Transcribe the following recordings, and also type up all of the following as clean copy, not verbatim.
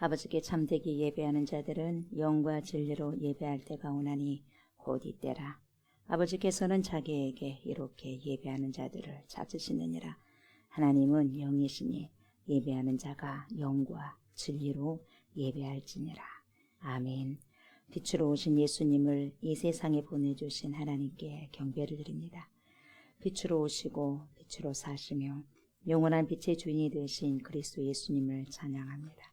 아버지께 참되게 예배하는 자들은 영과 진리로 예배할 때가 오나니 곧 이때라. 아버지께서는 자기에게 이렇게 예배하는 자들을 찾으시느니라. 하나님은 영이시니 예배하는 자가 영과 진리로 예배할지니라. 아멘. 빛으로 오신 예수님을 이 세상에 보내주신 하나님께 경배를 드립니다. 빛으로 오시고 빛으로 사시며 영원한 빛의 주인이 되신 그리스도 예수님을 찬양합니다.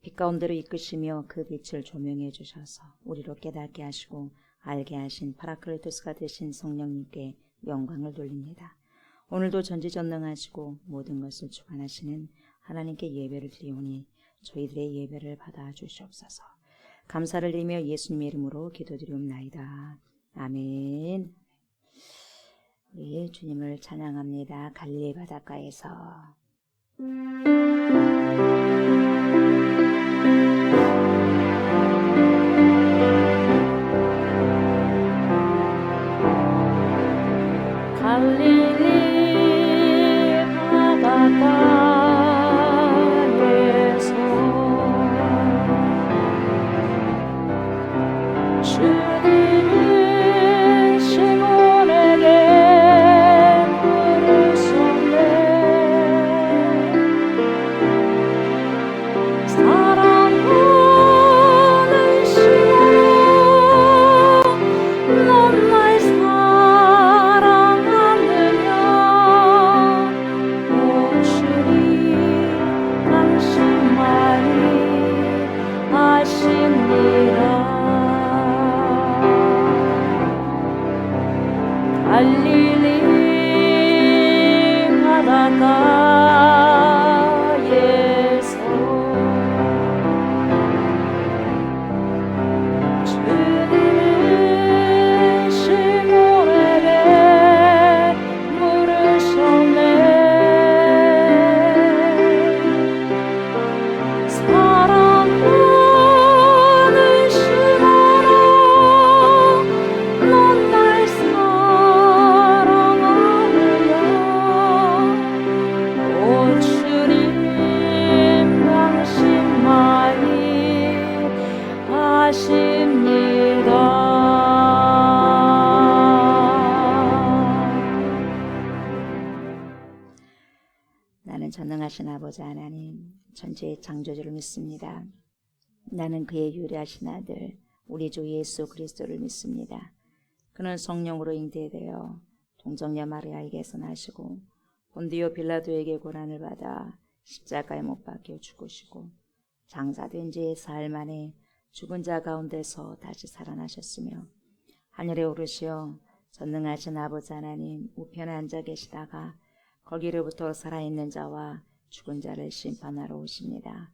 빛 가운데로 이끄시며 그 빛을 조명해 주셔서 우리로 깨닫게 하시고 알게 하신 파라클리토스가 되신 성령님께 영광을 돌립니다. 오늘도 전지전능하시고 모든 것을 주관하시는 하나님께 예배를 드리오니 저희들의 예배를 받아 주시옵소서. 감사를 드리며 예수님의 이름으로 기도드리옵나이다. 아멘. 우리 주님을 찬양합니다. 갈릴리 바닷가에서. 갈릴리 바닷가에서 주님은 시몬에게 물으셨네. 사랑하는 시몬아, 넌 날 사랑하느냐? 오 주님, 당신만이 아십니다. 갈릴리 바닷가에서 주님은 시몬에게 물으셨네. 사랑하는 시몬아, 넌 날 사랑하느냐? 오 주님, 당신만이 아십니다. 나는 전능하신 아버지 하나님, 천지의 창조주를 믿습니다. 나는 그의 유일하신 아들 우리 주 예수 그리스도를 믿습니다. 그는 성령으로 잉태되어 동정녀 마리아에게서 나시고 본디오 빌라도에게 고난을 받아 십자가에 못 박혀 죽으시고 장사된 지 사흘 만에 죽은 자 가운데서 다시 살아나셨으며 하늘에 오르시어 전능하신 아버지 하나님 우편에 앉아 계시다가 거기로부터 살아있는 자와 죽은 자를 심판하러 오십니다.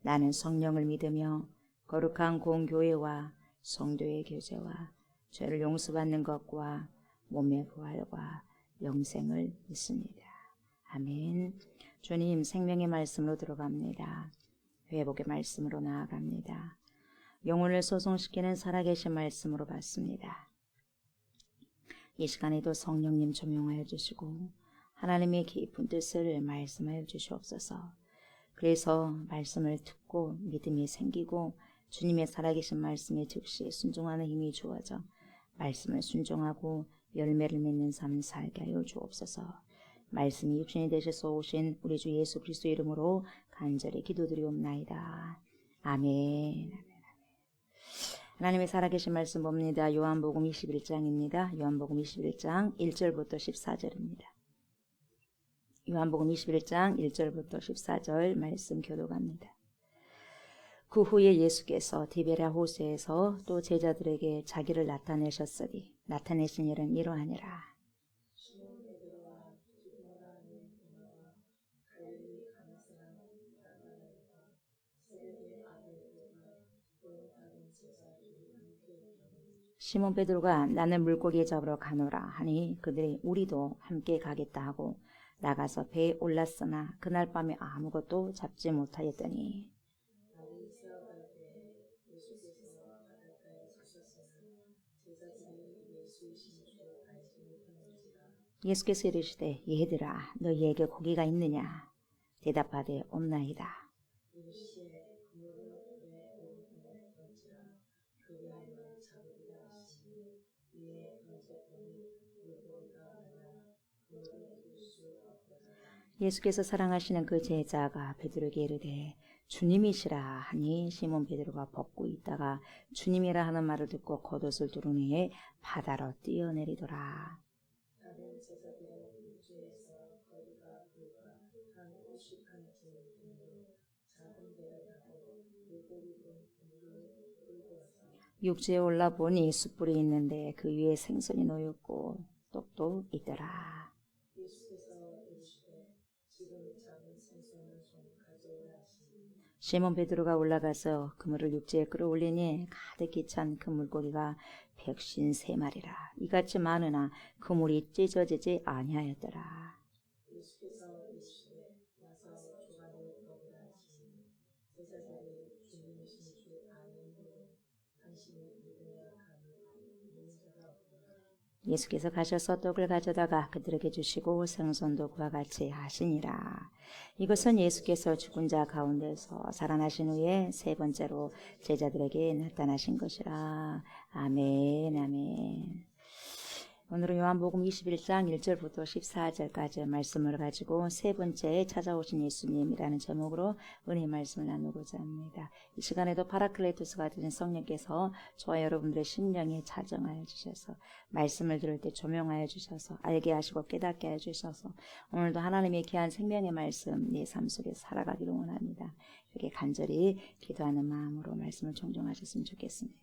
나는 성령을 믿으며 거룩한 공교회와 성도의 교제와 죄를 용서받는 것과 몸의 부활과 영생을 믿습니다. 아멘. 주님, 생명의 말씀으로 들어갑니다. 회복의 말씀으로 나아갑니다. 영혼을 소송시키는 살아계신 말씀으로 받습니다. 이 시간에도 성령님 조명하여 주시고 하나님의 깊은 뜻을 말씀하여 주시옵소서. 그래서 말씀을 듣고 믿음이 생기고 주님의 살아계신 말씀에 즉시 순종하는 힘이 주어져 말씀을 순종하고 열매를 맺는 삶 살게 하여 주옵소서. 말씀이 육신이 되셔서 오신 우리 주 예수 그리스도 이름으로 간절히 기도드리옵나이다. 아멘. 하나님의 살아계신 말씀 봅니다. 요한복음 21장입니다. 요한복음 21장 1절부터 14절입니다. 요한복음 21장 1절부터 14절 말씀 교독합니다. 그 후에 예수께서 디베랴 호수에서 또 제자들에게 자기를 나타내셨으니 나타내신 일은 이러하니라. 시몬 베드로가 나는 물고기 잡으러 가노라 하니 그들이 우리도 함께 가겠다 하고 나가서 배에 올랐으나 그날 밤에 아무것도 잡지 못하였더니 예수께서 이르시되 얘들아 너희에게 고기가 있느냐? 대답하되 없나이다. 예수께서 사랑하시는 그 제자가 베드로에게 이르되 주님이시라 하니 시몬 베드로가 벗고 있다가 주님이라 하는 말을 듣고 겉옷을 두른 후에 바다로 뛰어내리더라. 다른 제자들은 육지에서 거리가 불과 한 50한 정도 작은 배를 타고 물고기 든 물을 끌고 와서 육지에 올라보니 숯불이 있는데 그 위에 생선이 놓였고 떡도 있더라. 예수께서 이르시되 지금 잡은 생선을 좀 가져오라 하시니 시몬 베드로가 올라가서 그물을 육지에 끌어올리니 가득히 찬 그 물고기가 153마리라. 이같이 많으나 그물이 찢어지지 아니하였더라. 예수께서 이르시되 와서 조각을 먹으라 하시니 제자들이 주님이신 줄 아는 후에 당신이 믿으려 하는 믿는 자가 없더라. 예수께서 가셔서 떡을 가져다가 그들에게 주시고 생선도 그와 같이 하시니라. 이것은 예수께서 죽은 자 가운데서 살아나신 후에 세 번째로 제자들에게 나타나신 것이라. 아멘, 아멘. 오늘은 요한복음 21장 1절부터 14절까지 말씀을 가지고 세 번째 찾아오신 예수님이라는 제목으로 은혜 말씀을 나누고자 합니다. 이 시간에도 파라클레토스가 되신 성령께서 저와 여러분들의 심령에 자정하여 주셔서 말씀을 들을 때 조명하여 주셔서 알게 하시고 깨닫게 하여 주셔서 오늘도 하나님의 귀한 생명의 말씀 내 삶 속에 살아가기를 원합니다. 이렇게 간절히 기도하는 마음으로 말씀을 종종하셨으면 좋겠습니다.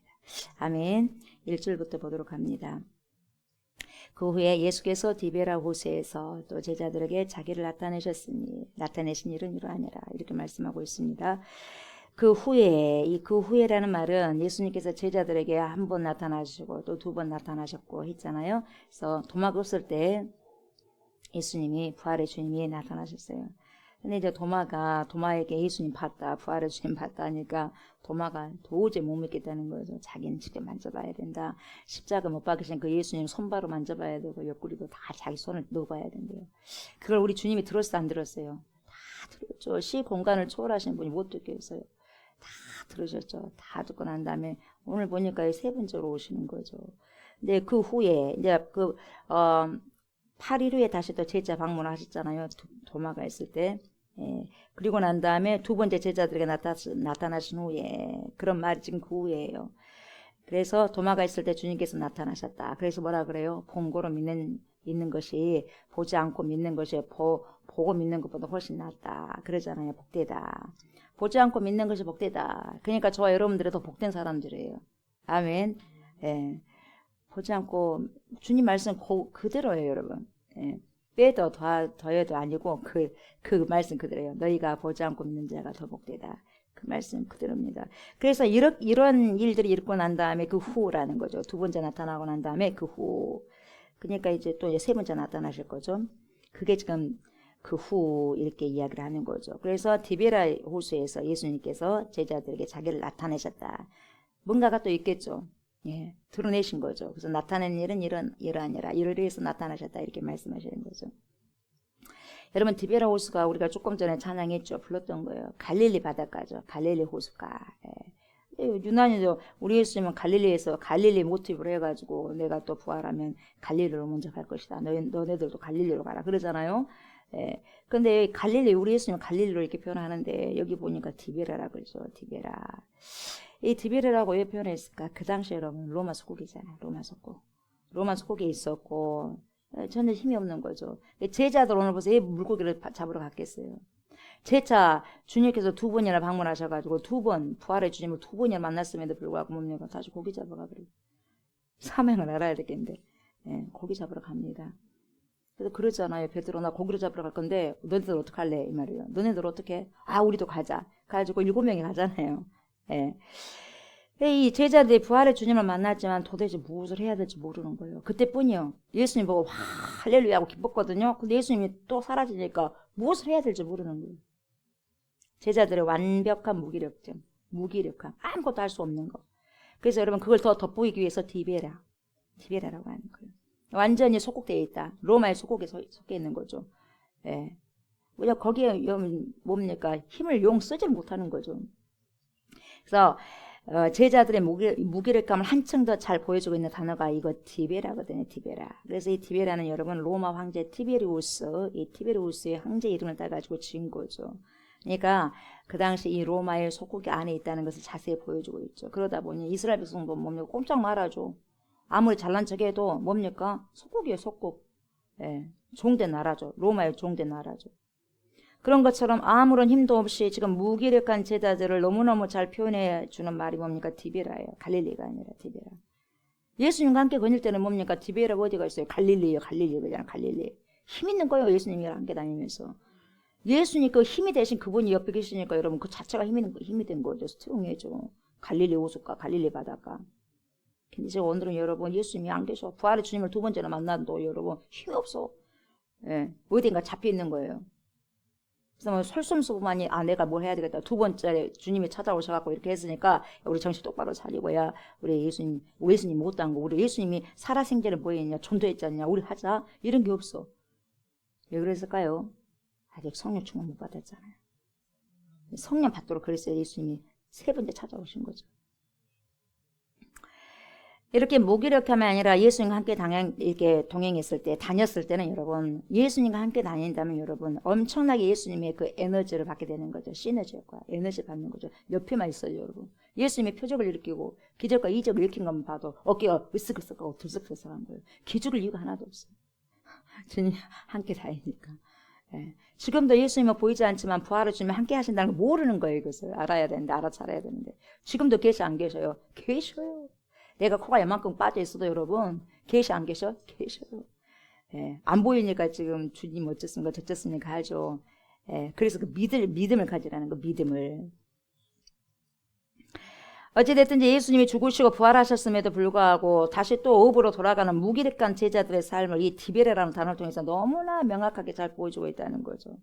아멘. 1절부터 보도록 합니다. 그 후에 예수께서 디베라 호수에서 또 제자들에게 자기를 나타내신 일은 이러하니라 이렇게 말씀하고 있습니다. 그 후에라는 말은 예수님께서 제자들에게 한 번 나타나시고 또 두 번 나타나셨고 했잖아요. 그래서 도마가 없을 때 예수님이 부활의 주님이 나타나셨어요. 근데 이제 도마에게 예수님 봤다, 부활의 주님 봤다 하니까 도마가 도저히 못 믿겠다는 거죠. 자기는 직접 만져봐야 된다. 십자가 못 박으신 그 예수님 손바로 만져봐야 되고 옆구리도 다 자기 손을 넣어봐야 된대요. 그걸 우리 주님이 들었어, 안 들었어요? 다 들었죠. 시 공간을 초월하신 분이 못 듣겠어요. 다 들으셨죠. 다 듣고 난 다음에 오늘 보니까 세 번째로 오시는 거죠. 근데 그 후에 이제 8일 후에 다시 또 제자 방문을 하셨잖아요. 도마가 있을 때. 예. 그리고 난 다음에 두 번째 제자들에게 나타나신 후에 그런 말이 지금 그 후에예요. 그래서 도마가 있을 때 주님께서 나타나셨다. 그래서 뭐라 그래요? 본고로 믿는 것이 보지 않고 믿는 것이 보고 믿는 것보다 훨씬 낫다. 그러잖아요. 복되다. 보지 않고 믿는 것이 복되다. 그러니까 저와 여러분들이 더 복된 사람들이에요. 아멘. 예. 보지 않고 주님 말씀 그대로예요, 여러분. 예. 빼도 더해도 아니고 그 말씀 그대로예요. 너희가 보지 않고 믿는 자가 더 복되다. 그 말씀 그대로입니다. 그래서 이런 일들이 있고 난 다음에 그 후라는 거죠. 두 번째 나타나고 난 다음에 그 후. 그러니까 이제 또 세 번째 나타나실 거죠. 그게 지금 그 후 이렇게 이야기를 하는 거죠. 그래서 디베라 호수에서 예수님께서 제자들에게 자기를 나타내셨다. 뭔가가 또 있겠죠. 예, 드러내신 거죠. 그래서 나타낸 일은 이러하니라. 이를 위해서 나타나셨다. 이렇게 말씀하시는 거죠. 여러분, 디베라 호수가 우리가 조금 전에 찬양했죠. 불렀던 거예요. 갈릴리 바닷가죠. 갈릴리 호수가. 예. 유난히도 우리 예수님은 갈릴리에서 갈릴리 모티브로 해가지고 내가 또 부활하면 갈릴리로 먼저 갈 것이다. 너네들도 갈릴리로 가라. 그러잖아요. 예. 근데 우리 예수님은 갈릴리로 이렇게 표현하는데 여기 보니까 디베라라 그러죠. 디베라. 이 디베라라고 왜 표현했을까? 그 당시에 여러분 로마 속국이잖아요. 로마 속국에 있었고 전혀 힘이 없는 거죠. 제자들 오늘 보세요. 왜 물고기를 잡으러 갔겠어요? 제차 주님께서 두 번이나 방문하셔가지고 부활의 주님을 두 번이나 만났음에도 불구하고 뭡니까? 다시 고기 잡으러 가버리고 사명을 알아야 되겠는데 예, 고기 잡으러 갑니다. 그래서 그러잖아요. 베드로 나 고기를 잡으러 갈 건데 너네들 어떡할래? 이 말이에요. 너네들 어떻게? 우리도 가자. 가지고 7명이 가잖아요. 예. 이 제자들이 부활의 주님을 만났지만 도대체 무엇을 해야 될지 모르는 거예요. 그때뿐이요. 예수님 보고 할렐루야 하고 기뻤거든요. 근데 예수님이 또 사라지니까 무엇을 해야 될지 모르는 거예요. 제자들의 완벽한 무기력함. 아무것도 할 수 없는 거. 그래서 여러분 그걸 더 돋보이기 위해서 디베라라고 하는 거예요. 완전히 속국되어 있다. 로마의 속국에 속해 있는 거죠. 예. 우리가 거기에 뭡니까? 힘을 쓰지 못하는 거죠. 그래서 제자들의 무기력감을 한층 더 잘 보여주고 있는 단어가 이거 디베라거든요. 디베라. 그래서 이 디베라는 여러분 로마 황제 티베리우스, 이 티베리우스의 황제 이름을 따가지고 지은 거죠. 그러니까 그 당시 이 로마의 속국이 안에 있다는 것을 자세히 보여주고 있죠. 그러다 보니 이스라엘 백성도 뭡니까? 꼼짝 말아줘. 아무리 잘난 척해도 뭡니까? 속국이에요, 속국. 예, 종된 나라죠. 로마의 종된 나라죠. 그런 것처럼 아무런 힘도 없이 지금 무기력한 제자들을 너무너무 잘 표현해 주는 말이 뭡니까? 디베라예요. 갈릴리가 아니라 디베라. 예수님과 함께 거닐 때는 뭡니까? 디베라가 어디가 있어요? 갈릴리예요. 갈릴리 그냥 갈릴리. 힘 있는 거예요. 예수님이랑 함께 다니면서. 예수님 그 힘이 대신 그분이 옆에 계시니까 여러분 그 자체가 힘이 된 거죠. 스트롱해죠. 갈릴리 호숫가, 갈릴리 바닷가. 근데 이제 오늘은 여러분 예수님이 안 계셔. 부활의 주님을 두 번째나 만나도 여러분 힘이 없어. 예, 어딘가 잡혀 있는 거예요. 그래서 뭐 솔선수범하니 내가 뭘 해야 되겠다. 두 번째 주님이 찾아오셔갖고 이렇게 했으니까 우리 정신 똑바로 차리고야 우리 예수님 못한 거 우리 예수님이 살아생전에 뭐 했냐 전도했지 않냐 우리 하자 이런 게 없어. 왜 그랬을까요? 아직 성령 충만 못 받았잖아요. 성령 받도록 그랬어요. 예수님이 세 번째 찾아오신 거죠. 이렇게 무기력함이 아니라 예수님과 함께 이렇게 동행했을 때, 다녔을 때는 여러분, 예수님과 함께 다닌다면 여러분, 엄청나게 예수님의 그 에너지를 받게 되는 거죠. 시너지 효과, 에너지 받는 거죠. 옆에만 있어요, 여러분. 예수님의 표적을 일으키고, 기적과 이적을 일으킨 것만 봐도 어깨가 으쓱으쓱하고 들썩들썩한 거예요. 기죽을 이유가 하나도 없어요. 주님 함께 다니니까. 예. 지금도 예수님은 보이지 않지만 부활의 주님이 함께 하신다는 걸 모르는 거예요, 이것을. 알아야 되는데, 알아차려야 되는데. 지금도 계시 안 계셔요? 계셔요. 내가 코가 이만큼 빠져 있어도 여러분 계시 안 계셔? 계셔요. 예, 안 보이니까 지금 주님 어쨌습니까 저쨌습니까 하죠. 예, 그래서 그 믿음을 가지라는 거 믿음을. 어찌됐든 예수님이 죽으시고 부활하셨음에도 불구하고 다시 또 업으로 돌아가는 무기력한 제자들의 삶을 이 디베레라는 단어를 통해서 너무나 명확하게 잘 보여주고 있다는 거죠.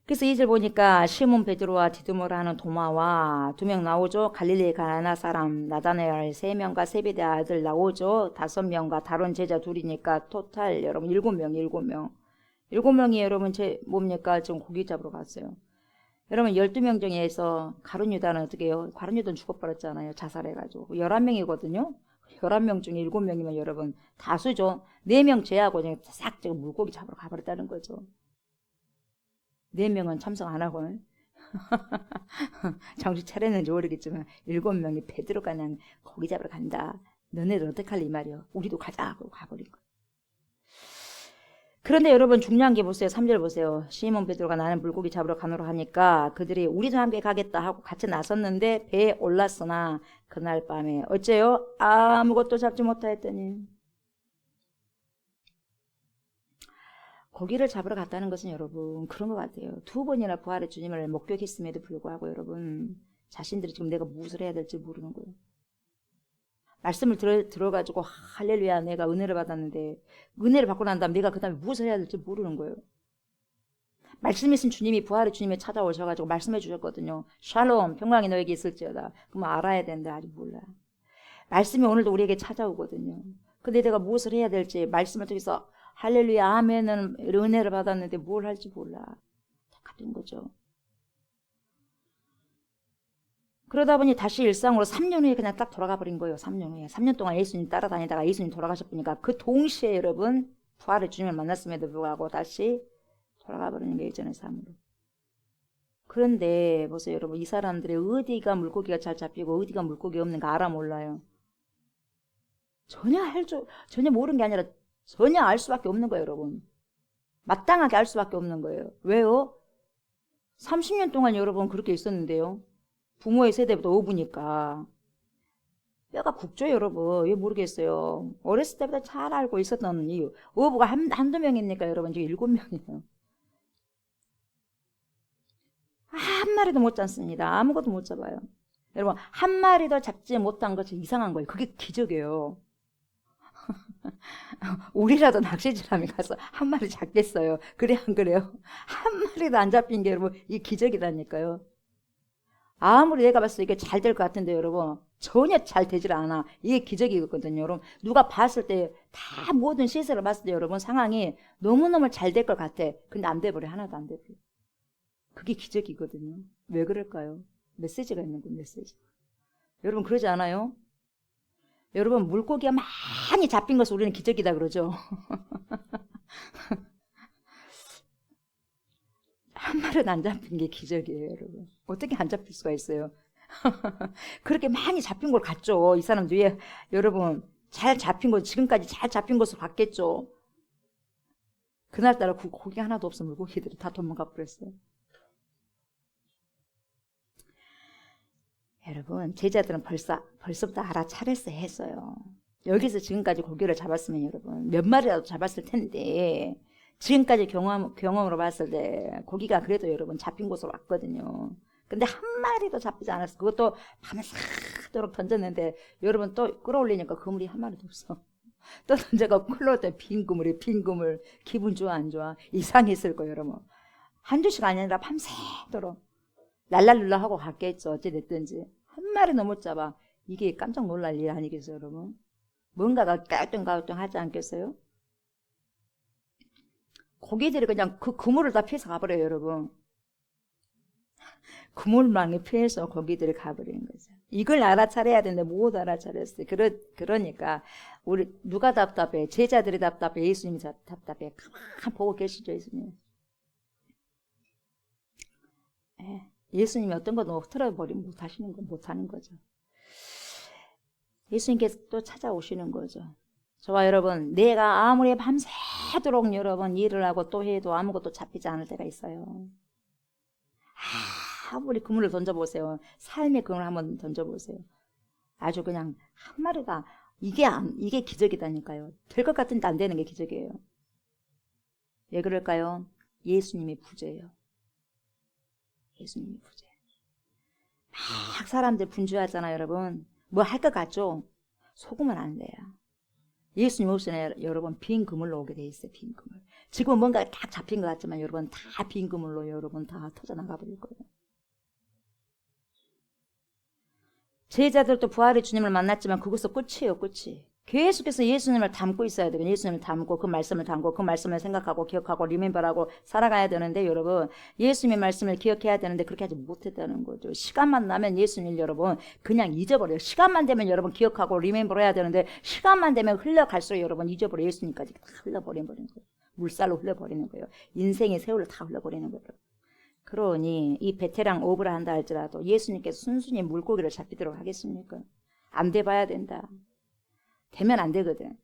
그래서 2절 보니까 시몬 베드로와 디두모라 하는 도마와 2명 나오죠. 갈릴리 가나 사람 나다나엘 3명과 세베대 아들 나오죠. 5명과 다른 제자 2이니까 토탈 여러분 7명. 7명이 여러분 뭡니까? 지금 고기 잡으러 갔어요. 여러분 12명 중에서 가룟 유다는 어떻게 해요? 가룟 유다는 죽어버렸잖아요. 자살해가지고 11명이거든요. 11명 중에 7명이면 여러분 다수죠. 4명 제하고 그냥 싹 물고기 잡으러 가버렸다는 거죠. 4명은 참석 안 하고 정신 차렸는지 모르겠지만 7명이 베드로가 그냥 고기 잡으러 간다. 너네들 어떡할래 이 말이요. 우리도 가자 하고 가버린 거예요. 그런데 여러분 중요한 게 보세요. 3절 보세요. 시몬 베드로가 나는 물고기 잡으러 가노라 하니까 그들이 우리도 함께 가겠다 하고 같이 나섰는데 배에 올랐으나 그날 밤에 어째요? 아무것도 잡지 못하였더니. 고기를 잡으러 갔다는 것은 여러분 그런 것 같아요. 2번이나 부활의 주님을 목격했음에도 불구하고 여러분 자신들이 지금 내가 무엇을 해야 될지 모르는 거예요. 말씀을 들어가지고 할렐루야 내가 은혜를 받았는데 은혜를 받고 난 다음 내가 그 다음에 무엇을 해야 될지 모르는 거예요. 말씀이신 주님이 부활의 주님이 찾아오셔가지고 말씀해 주셨거든요. 샬롬 평강이 너에게 있을지어다. 그러면 알아야 되는데 아직 몰라. 말씀이 오늘도 우리에게 찾아오거든요. 근데 내가 무엇을 해야 될지 말씀을 통해서 할렐루야 아멘은 은혜를 받았는데 뭘 할지 몰라. 같은 거죠. 그러다 보니 다시 일상으로 3년 후에 그냥 딱 돌아가 버린 거예요. 3년 후에. 3년 동안 예수님 따라다니다가 예수님 돌아가셨으니까 그 동시에 여러분 부활의 주님을 만났음에도 불구하고 다시 돌아가 버리는 게 예전의 삶으로. 그런데 보세요 여러분 이 사람들이 어디가 물고기가 잘 잡히고 어디가 물고기 없는가 알아 몰라요. 전혀 모르는 게 아니라 전혀 알 수밖에 없는 거예요 여러분. 마땅하게 알 수밖에 없는 거예요. 왜요? 30년 동안 여러분 그렇게 있었는데요. 부모의 세대부터 어부니까 뼈가 굵죠 여러분. 왜 모르겠어요. 어렸을 때부터 잘 알고 있었던 이유. 어부가 한두 명입니까 여러분? 지금 7명이에요. 한 마리도 못 잡습니다. 아무것도 못 잡아요. 여러분 한 마리도 잡지 못한 것이 이상한 거예요. 그게 기적이에요. 우리라도 낚시질하면 가서 한 마리 잡겠어요. 그래 안 그래요? 한 마리도 안 잡힌 게 여러분 이 기적이라니까요. 아무리 내가 봤을 때 이게 잘 될 것 같은데 여러분 전혀 잘 되질 않아. 이게 기적이거든요. 여러분 누가 봤을 때 다 모든 시세를 봤을 때 여러분 상황이 너무너무 잘 될 것 같아. 근데 안 돼버려. 하나도 안 돼버려. 그게 기적이거든요. 왜 그럴까요? 메시지가 있는 거예요. 메시지. 여러분 그러지 않아요? 여러분 물고기가 많이 잡힌 것을 우리는 기적이다 그러죠. 한 마리도 안 잡힌 게 기적이에요. 여러분 어떻게 안 잡힐 수가 있어요? 그렇게 많이 잡힌 걸 갔죠. 이 사람들 왜 여러분 잘 잡힌 것 지금까지 잘 잡힌 것으로 갔겠죠. 그날따라 고기 하나도 없어 물고기들이 다 도망가 버렸어요. 여러분 제자들은 벌써부터 알아차렸어야 했어요. 여기서 지금까지 고기를 잡았으면 여러분 몇 마리라도 잡았을 텐데 지금까지 경험으로 봤을 때 고기가 그래도 여러분 잡힌 곳으로 왔거든요. 근데 한 마리도 잡히지 않았어. 그것도 밤새도록 던졌는데 여러분 또 끌어올리니까 그물이 한 마리도 없어. 또 던져가 끌어올 때 빈 그물이 빈 그물. 기분 좋아 안 좋아? 이상했을 거예요 여러분. 한두 시간이 아니라 밤새도록 랄랄룰라 하고 갔겠죠. 어찌됐든지 한 마리도 못 잡아. 이게 깜짝 놀랄 일 아니겠어요 여러분? 뭔가가 까뚱까뚱 하지 않겠어요? 고기들이 그냥 그 그물을 다 피해서 가버려요 여러분. 그물망에 피해서 고기들이 가버리는 거죠. 이걸 알아차려야 되는데 못 알아차렸어요. 그러니까 우리 누가 답답해? 제자들이 답답해? 예수님이 답답해? 가만 보고 계시죠 예수님. 예수님이 어떤 것도 틀어버리면 못하는 거죠. 예수님께서 또 찾아오시는 거죠. 저와 여러분, 내가 아무리 밤새도록 여러분 일을 하고 또 해도 아무것도 잡히지 않을 때가 있어요. 아무리 그물을 던져보세요. 삶의 그물을 한번 던져보세요. 아주 그냥 한 마리가 이게 기적이다니까요. 될 것 같은데 안 되는 게 기적이에요. 왜 그럴까요? 예수님이 부재예요. 예수님이 부재. 막 사람들 분주하잖아요, 여러분. 뭐 할 것 같죠? 속으면 안 돼요. 예수님 없으면 여러분 빈 그물로 오게 돼 있어요. 빈 그물. 지금은 뭔가 딱 잡힌 것 같지만 여러분 다 빈 그물로 여러분 다 터져나가 버릴 거예요. 제자들도 부활의 주님을 만났지만 그것은 끝이에요. 끝이. 계속해서 예수님을 담고 있어야 돼요. 예수님을 담고 그 말씀을 담고 그 말씀을 생각하고 기억하고 리멤버라고 살아가야 되는데 여러분 예수님의 말씀을 기억해야 되는데 그렇게 하지 못했다는 거죠. 시간만 나면 예수님 여러분 그냥 잊어버려요. 시간만 되면 여러분 기억하고 리멤버를 해야 되는데 시간만 되면 흘러갈수록 여러분 잊어버려. 예수님까지 다 흘러버리는 거예요. 물살로 흘러버리는 거예요. 인생의 세월을 다 흘러버리는 거예요. 그러니 이 베테랑 오브라 한다 할지라도 예수님께서 순순히 물고기를 잡히도록 하겠습니까? 안 돼 봐야 된다. 되면 안 되거든.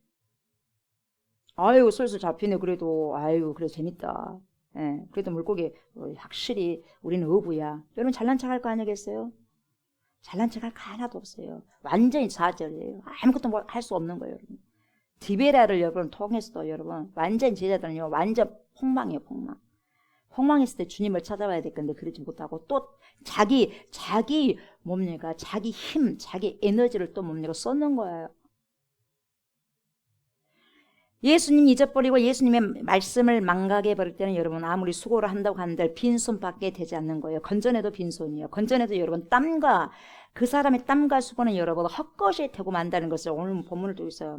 아유 슬슬 잡히네. 그래도 아유 그래 재밌다. 예, 그래도 물고기 확실히 우리는 어부야. 여러분 잘난 척할 거 아니겠어요? 잘난 척할 거 하나도 없어요. 완전히 좌절이에요. 아무것도 할 수 없는 거예요. 여러분. 디베라를 여러분 통해서도 여러분 완전 제자들은요 완전 폭망이에요. 폭망. 폭망했을 때 주님을 찾아와야 될 건데 그러지 못하고 또 자기 뭡니까? 자기 힘, 자기 에너지를 또 뭡니까? 쏟는 거예요. 예수님 잊어버리고 예수님의 말씀을 망각해 버릴 때는 여러분 아무리 수고를 한다고 한들 빈손밖에 되지 않는 거예요. 건전해도 빈손이에요. 건전해도 여러분 땀과 그 사람의 땀과 수고는 여러분 헛것이 되고 만다는 것을 오늘 본문을 통해서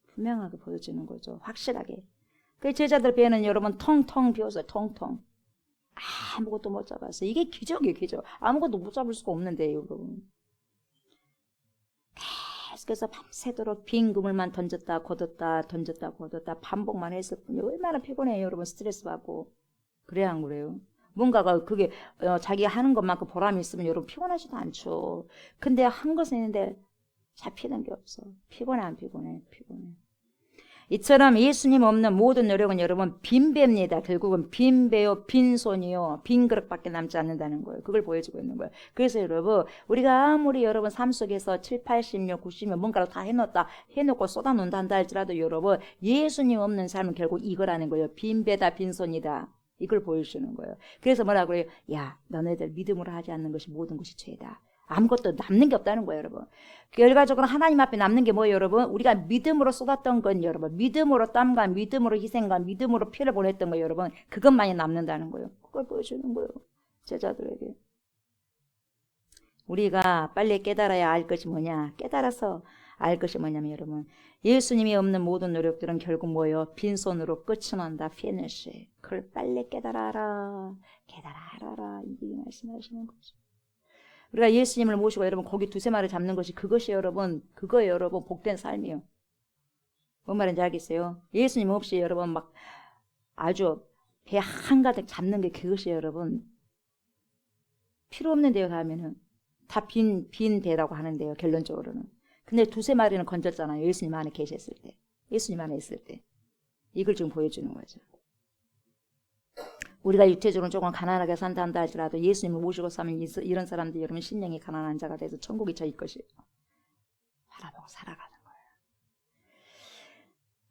분명하게 보여주는 거죠. 확실하게. 그 제자들 배에는 여러분 텅텅 비었어요. 텅텅. 아무것도 못 잡았어요. 이게 기적이에요. 기적. 아무것도 못 잡을 수가 없는데 여러분. 계속해서 밤새도록 빈 그물만 던졌다 걷었다 던졌다 걷었다 반복만 했을 뿐이에요. 얼마나 피곤해요. 여러분 스트레스 받고. 그래야 안 그래요? 뭔가가 그게 자기가 하는 것만큼 보람이 있으면 여러분 피곤하지도 않죠. 근데 한 것은 있는데 잡히는 게 없어. 피곤해 안 피곤해? 피곤해. 이처럼 예수님 없는 모든 노력은 여러분 빈배입니다. 결국은 빈배요, 빈손이요, 빈 그릇밖에 남지 않는다는 거예요. 그걸 보여주고 있는 거예요. 그래서 여러분 우리가 아무리 여러분 삶 속에서 7, 80년, 90년 뭔가를 다 해놓고 쏟아놓는다 한다 할지라도 여러분 예수님 없는 삶은 결국 이거라는 거예요. 빈배다, 빈손이다. 이걸 보여주는 거예요. 그래서 뭐라고 그래요? 야, 너네들 믿음으로 하지 않는 것이 모든 것이 죄다. 아무것도 남는 게 없다는 거예요, 여러분. 결과적으로 하나님 앞에 남는 게 뭐예요, 여러분? 우리가 믿음으로 쏟았던 건 여러분, 믿음으로 땀과 믿음으로 희생과 믿음으로 피를 보냈던 거예요, 여러분. 그것만이 남는다는 거예요. 그걸 보여주는 거예요, 제자들에게. 우리가 빨리 깨달아야 알 것이 뭐냐? 깨달아서 알 것이 뭐냐면 여러분, 예수님이 없는 모든 노력들은 결국 뭐예요? 빈손으로 끝이 난다. 피니시. 그걸 빨리 깨달아라. 깨달아라. 이게 말씀하시는 거죠. 우리가 예수님을 모시고 여러분 고기 2-3마리 잡는 것이 그것이 여러분 그거예요. 여러분 복된 삶이요. 뭔 말인지 알겠어요? 예수님 없이 여러분 막 아주 배 한가득 잡는 게 그것이 여러분 필요 없는 데에 가면은 다 빈 배라고 하는데요. 결론적으로는. 근데 2-3마리는 건졌잖아요. 예수님 안에 계셨을 때. 예수님 안에 있을 때. 이걸 지금 보여주는 거죠. 우리가 육체적으로 조금 가난하게 산다 한다 할지라도 예수님을 모시고 사면 이런 사람들이 여러분 심령이 가난한 자가 돼서 천국이 저희 것이에요. 바라보고 살아가는 거예요.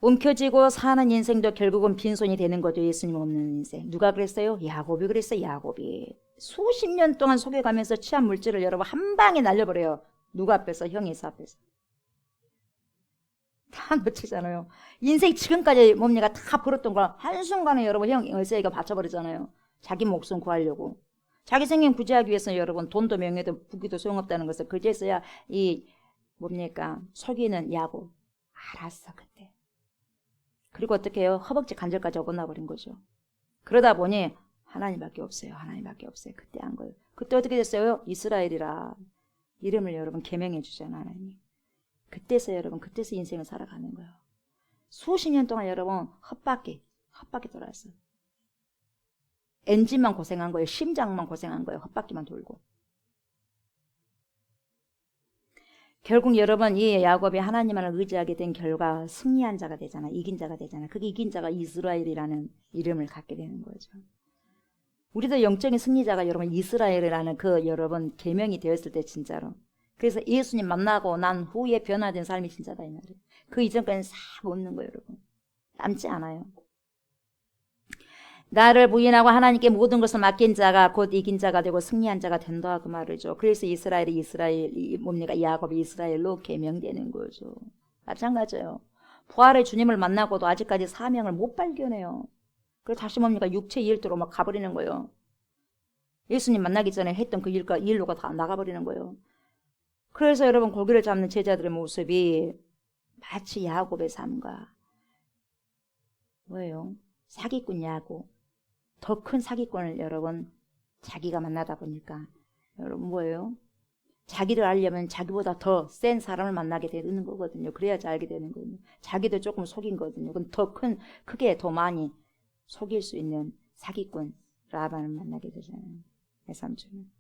움켜쥐고 사는 인생도 결국은 빈손이 되는 거죠. 예수님 없는 인생. 누가 그랬어요? 야곱이 그랬어요. 야곱이. 수십 년 동안 속여가면서 취한 물질을 여러분 한 방에 날려버려요. 누가 앞에서? 형이 있어 앞에서. 다 놓치잖아요. 인생이 지금까지 뭡니까? 다 벌었던 걸 한순간에 여러분 형 에서이가 바쳐버리잖아요. 자기 목숨 구하려고. 자기 생명 구제하기 위해서 여러분 돈도 명예도 부귀도 소용없다는 것을 그제서야 이 뭡니까? 속이는 야곱. 알았어 그때. 그리고 어떻게 해요? 허벅지 관절까지 어긋나버린 거죠. 그러다 보니 하나님밖에 없어요. 하나님밖에 없어요. 그때 한 거예요. 그때 어떻게 됐어요? 이스라엘이라 이름을 여러분 계명해 주잖아요. 하나님. 그때서 여러분 그때서 인생을 살아가는 거예요. 수십 년 동안 여러분 헛바퀴 돌아왔어요. 엔진만 고생한 거예요. 심장만 고생한 거예요. 헛바퀴만 돌고. 결국 여러분 이 야곱이 하나님만을 의지하게 된 결과 승리한 자가 되잖아. 이긴 자가 되잖아. 그게 이긴 자가 이스라엘이라는 이름을 갖게 되는 거죠. 우리도 영적인 승리자가 여러분 이스라엘이라는 그 여러분 계명이 되었을 때 진짜로. 그래서 예수님 만나고 난 후에 변화된 삶이 진짜다 이 말이에요. 그 이전까지는 싹 없는 거예요 여러분. 남지 않아요. 나를 부인하고 하나님께 모든 것을 맡긴 자가 곧 이긴 자가 되고 승리한 자가 된다 그 말이죠. 그래서 이스라엘이 뭡니까? 야곱이 이스라엘로 계명되는 거죠. 마찬가지예요. 부활의 주님을 만나고도 아직까지 사명을 못 발견해요. 그래서 다시 뭡니까? 육체 일도로 막 가버리는 거예요. 예수님 만나기 전에 했던 그 일로가 다 나가버리는 거예요. 그래서 여러분 고기를 잡는 제자들의 모습이 마치 야곱의 삶과 뭐예요? 사기꾼 야곱. 더 큰 사기꾼을 여러분 자기가 만나다 보니까 여러분 뭐예요? 자기를 알려면 자기보다 더 센 사람을 만나게 되는 거거든요. 그래야지 알게 되는 거거든요. 자기도 조금 속인 거거든요. 그건 더 크게 더 많이 속일 수 있는 사기꾼 라반을 만나게 되잖아요. 외삼촌은.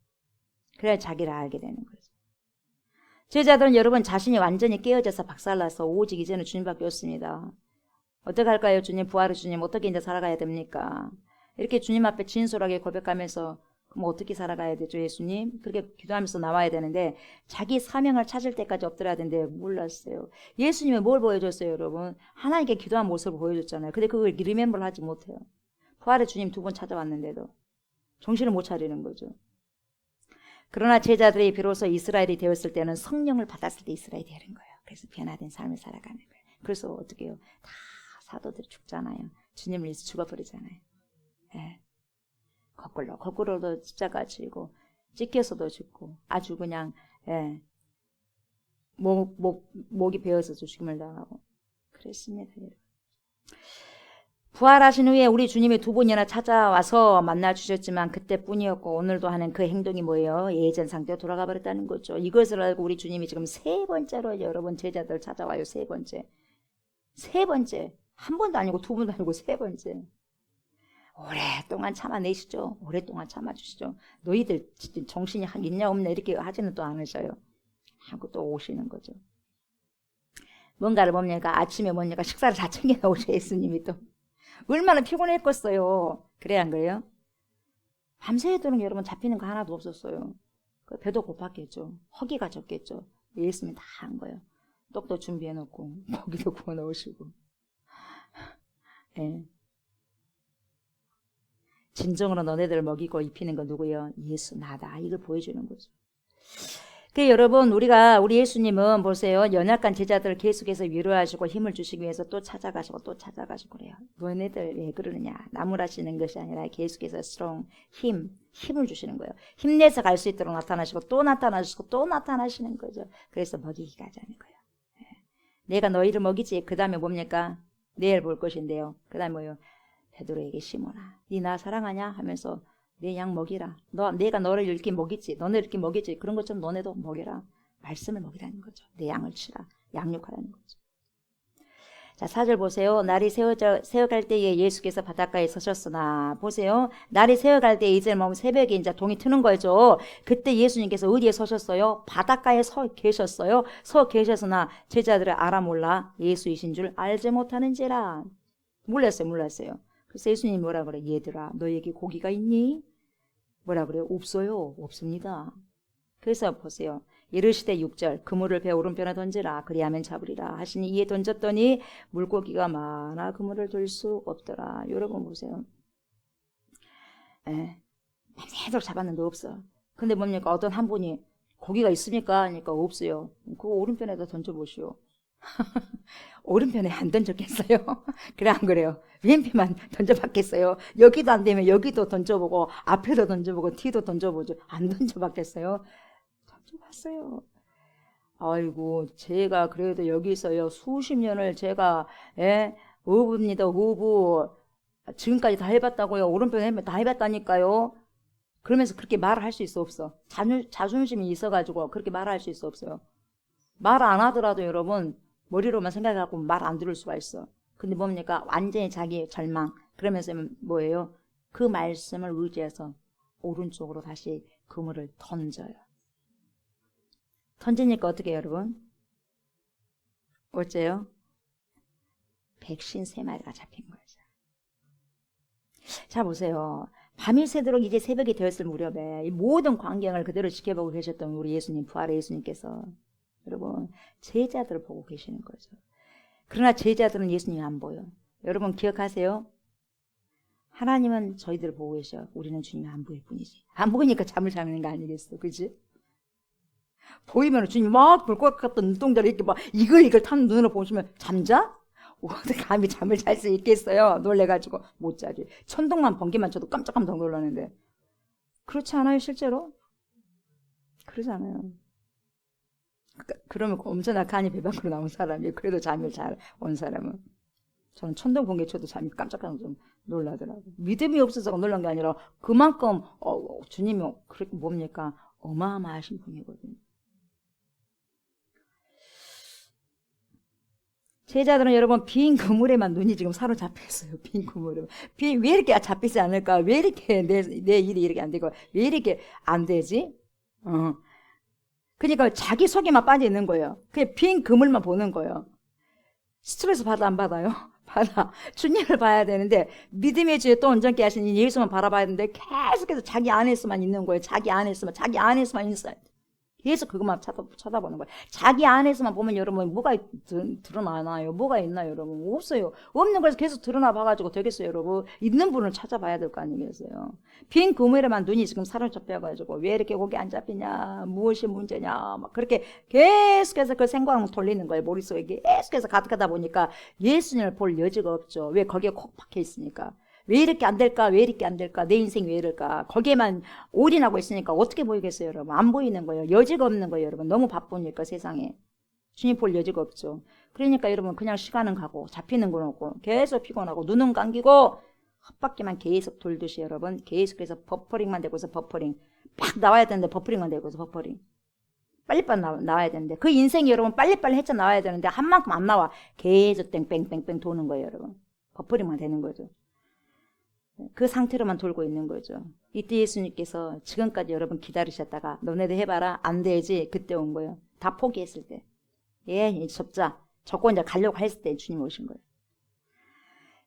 그래야 자기를 알게 되는 거죠. 제자들은 여러분 자신이 완전히 깨어져서 박살나서 오직 이제는 주님밖에 없습니다. 어떻게 할까요? 주님, 부활의 주님, 어떻게 이제 살아가야 됩니까? 이렇게 주님 앞에 진솔하게 고백하면서 그럼 어떻게 살아가야 되죠, 예수님? 그렇게 기도하면서 나와야 되는데 자기 사명을 찾을 때까지 엎드려야 되는데 몰랐어요. 예수님이 뭘 보여줬어요, 여러분? 하나님께 기도한 모습을 보여줬잖아요. 근데 그걸 리멤버를 하지 못해요. 부활의 주님 2번 찾아왔는데도 정신을 못 차리는 거죠. 그러나 제자들이 비로소 이스라엘이 되었을 때는 성령을 받았을 때 이스라엘이 되는 거예요. 그래서 변화된 삶을 살아가는 거예요. 그래서 어떻게 해요? 다 사도들이 죽잖아요. 주님을 위해서 죽어버리잖아요. 예. 거꾸로도 십자가 지고 찢겨서도 죽고 아주 그냥 예. 목이 베어서도 죽임을 당하고 그랬습니다. 부활하신 후에 우리 주님이 2번이나 찾아와서 만나주셨지만 그때뿐이었고 오늘도 하는 그 행동이 뭐예요? 예전 상태로 돌아가 버렸다는 거죠. 이것을 알고 우리 주님이 지금 3번째로 여러분 제자들 찾아와요. 3번째. 한 번도 아니고 2번도 아니고 3번째. 오랫동안 참아내시죠. 오랫동안 참아주시죠. 너희들 정신이 있냐 없냐 이렇게 하지는 또 않으셔요. 하고 또 오시는 거죠. 뭔가를 뭡니까? 아침에 뭡니까? 식사를 다 챙겨 오셔 예수님이 또. 얼마나 피곤했겠어요. 그래야 한 거예요? 밤새도록 여러분 잡히는 거 하나도 없었어요. 배도 고팠겠죠. 허기가 졌겠죠. 예수님이 다 한 거예요. 떡도 준비해놓고 고기도 구워 넣으시고. 예. 진정으로 너네들을 먹이고 입히는 건 누구예요? 예수 나다. 이걸 보여주는 거죠. 그 여러분 우리 예수님은 보세요. 연약한 제자들을 계속해서 위로하시고 힘을 주시기 위해서 또 찾아가시고 그래요. 너네들 왜 그러느냐. 나무라시는 것이 아니라 계속해서 힘을 주시는 거예요. 힘내서 갈 수 있도록 나타나시고 또 나타나시고 또 나타나시는 거죠. 그래서 먹이기까지 하는 거예요. 내가 너희를 먹이지. 그 다음에 뭡니까? 내일 볼 것인데요. 그 다음에 뭐예요? 베드로에게 시몬아 니 나 사랑하냐? 하면서 내 양 먹이라. 내가 너를 이렇게 먹이지. 너네 이렇게 먹이지. 그런 것처럼 너네도 먹여라. 말씀을 먹이라는 거죠. 내 양을 치라. 양육하라는 거죠. 자, 4절 보세요. 날이 새어갈 때에 예수께서 바닷가에 서셨으나, 보세요. 날이 새어갈 때 이제 뭐 새벽에 이제 동이 트는 거죠. 그때 예수님께서 어디에 서셨어요? 바닷가에 서 계셨어요. 서 계셨으나 제자들을 알아 몰라 예수이신 줄 알지 못하는지라. 몰랐어요. 그래서 예수님이 뭐라 그래? 얘들아, 너에게 고기가 있니? 뭐라 그래요? 없어요. 없습니다. 그래서 보세요. 이르시되 6절 그물을 배 오른편에 던지라 그리하면 잡으리라 하시니 이에 던졌더니 물고기가 많아 그물을 들 수 없더라. 여러분 보세요. 밤새도록 잡았는데 없어. 근데 뭡니까? 어떤 한 분이 고기가 있습니까? 하니까 없어요. 그거 오른편에다 던져보시오. 오른편에 안 던졌겠어요? 그래 안 그래요? 왼편만 던져봤겠어요? 여기도 안 되면 여기도 던져보고 앞에도 던져보고 뒤도 던져보죠. 안 던져봤겠어요? 던져봤어요. 아이고 제가 그래도 여기서요 수십 년을 제가 어부입니다. 어부 지금까지 다 해봤다고요. 오른편에 다 해봤다니까요. 그러면서 그렇게 말을 할 수 있어 없어? 자존심이 있어가지고 그렇게 말할 수 있어 없어요? 말 안 하더라도 여러분 머리로만 생각하고 말 안 들을 수가 있어. 근데 뭡니까? 완전히 자기 절망. 그러면서 뭐예요? 그 말씀을 의지해서 오른쪽으로 다시 그물을 던져요. 던지니까 어떻게 해요, 여러분? 어째요? 백신 3마리가 잡힌 거죠. 자, 보세요. 밤이 새도록 이제 새벽이 되었을 무렵에 이 모든 광경을 그대로 지켜보고 계셨던 우리 예수님, 부활의 예수님께서 여러분 제자들을 보고 계시는 거죠. 그러나 제자들은 예수님이 안 보여. 여러분 기억하세요? 하나님은 저희들을 보고 계셔. 우리는 주님이 안 보일 뿐이지. 안 보이니까 잠을 자는 거 아니겠어, 그지? 보이면 주님이 막 볼 것 같던 눈동자를 이렇게 막 이글 타는 눈으로 보시면 잠자? 어떻게 감히 잠을 잘 수 있겠어요? 놀래가지고 못 자지. 천둥만 번개만 쳐도 깜짝깜짝 놀라는데 그렇지 않아요, 실제로? 그러지 않아요. 그러면 엄청나 간이 배 밖으로 나온 사람이 그래도 잠을 잘 온 사람은 저는 천둥 번개 쳐도 잠이 깜짝깜짝 좀 놀라더라고요. 믿음이 없어서 놀란 게 아니라 그만큼 주님이 그렇게 뭡니까? 어마어마하신 분이거든요. 제자들은 여러분 빈 그물에만 눈이 지금 사로잡혀 있어요. 빈 그물에. 왜 이렇게 잡히지 않을까? 왜 이렇게 내 일이 이렇게 안 되고 왜 이렇게 안 되지? 그러니까 자기 속에만 빠져 있는 거예요. 그냥 빈 그물만 보는 거예요. 스트레스 받아 안 받아요? 받아. 주님을 봐야 되는데 믿음의 주에 또 온전케 하신 예수만 바라봐야 되는데 계속해서 자기 안에서만 있는 거예요. 자기 안에서만 있어요. 계속 그것만 쳐다보는 거예요. 자기 안에서만 보면 여러분 뭐가 드러나나요? 뭐가 있나요, 여러분? 없어요. 없는 걸 계속 드러나 봐가지고 되겠어요, 여러분? 있는 분을 찾아봐야 될 거 아니겠어요? 빈 그물에만 눈이 지금 사로잡혀가지고 왜 이렇게 거기 안 잡히냐? 무엇이 문제냐? 막 그렇게 계속해서 그 생각을 돌리는 거예요. 머릿속에 계속해서 가득하다 보니까 예수님을 볼 여지가 없죠. 왜 거기에 콕 박혀 있으니까. 왜 이렇게 안 될까? 왜 이렇게 안 될까? 내 인생 왜 이럴까? 거기에만 올인하고 있으니까 어떻게 보이겠어요, 여러분? 안 보이는 거예요. 여지가 없는 거예요, 여러분. 너무 바쁘니까 세상에. 주님 볼 여지가 없죠. 그러니까 여러분 그냥 시간은 가고 잡히는 건 없고 계속 피곤하고 눈은 감기고 헛바퀴만 계속 돌듯이 여러분 계속해서 버퍼링만 되고서 버퍼링. 막 나와야 되는데 버퍼링만 되고서 버퍼링. 빨리빨리 나와야 되는데 그 인생이 여러분 빨리빨리 헤쳐 나와야 되는데 한 만큼 안 나와. 계속 뺑뺑뺑뺑 도는 거예요, 여러분. 버퍼링만 되는 거죠. 그 상태로만 돌고 있는 거죠. 이때 예수님께서 지금까지 여러분 기다리셨다가 너네들 해봐라 안 되지 그때 온 거예요. 다 포기했을 때. 접자. 접고 이제 가려고 했을 때 주님 오신 거예요.